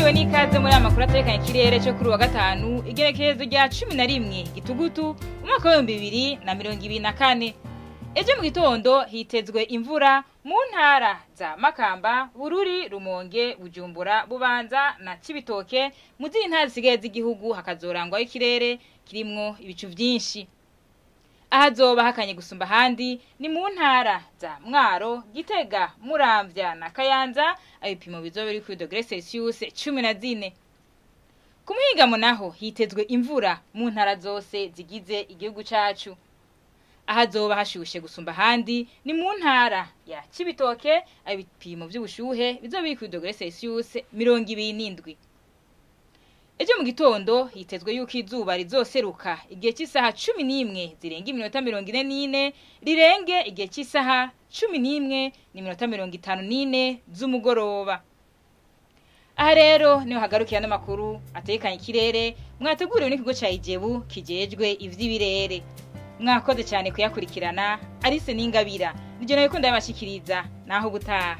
Mwiriwe n'ikaze muri amakuru atekanye ikirere cyo kuri wa gatanu igerekerezo rya 11 gitugutu umwaka wa 2024. Ejo mu gitondo hitezwe imvura mu ntara za Makamba, Bururi, Rumonge, Bujumbura, Bubanza na Cibitoke. Mu z'intara zisigaye z'igihugu hakazorangwa ikirere kirimwo ibicu vyinshi. Ahazoba hakanye gusumba handi ni mu ntara za Mwaro, Gitega, Muramvya na Kayanza. Ibipimo bizoba biri kuri degre Celsius 14. Ku muhingamo naho hitezwe imvura mu ntara zose zigize igihugu cacu. Ahazoba hashushe gusumba handi ni mu ntara ya Cibitoke. Ibipimo vy'ubushuhe bizoba biri kuri degre Celsius 27. Ejo mu gitondo hitezwe yuko izuba rizoseruka igihe cy'isaha 11 zirenga iminota 44 rirenge igihe cy'isaha 11 n'iminota 54 z'umugoroba. Aha rero niho hagarukiye n'amakuru atekanye ikirere mwateguriwe n'ikigo ca Ijebu kijejwe ivy'ibirere. Mwakoze cyane kuyakurikirana. Arise Ningabira nije nayo ko ndabashikiriza naho gutaha.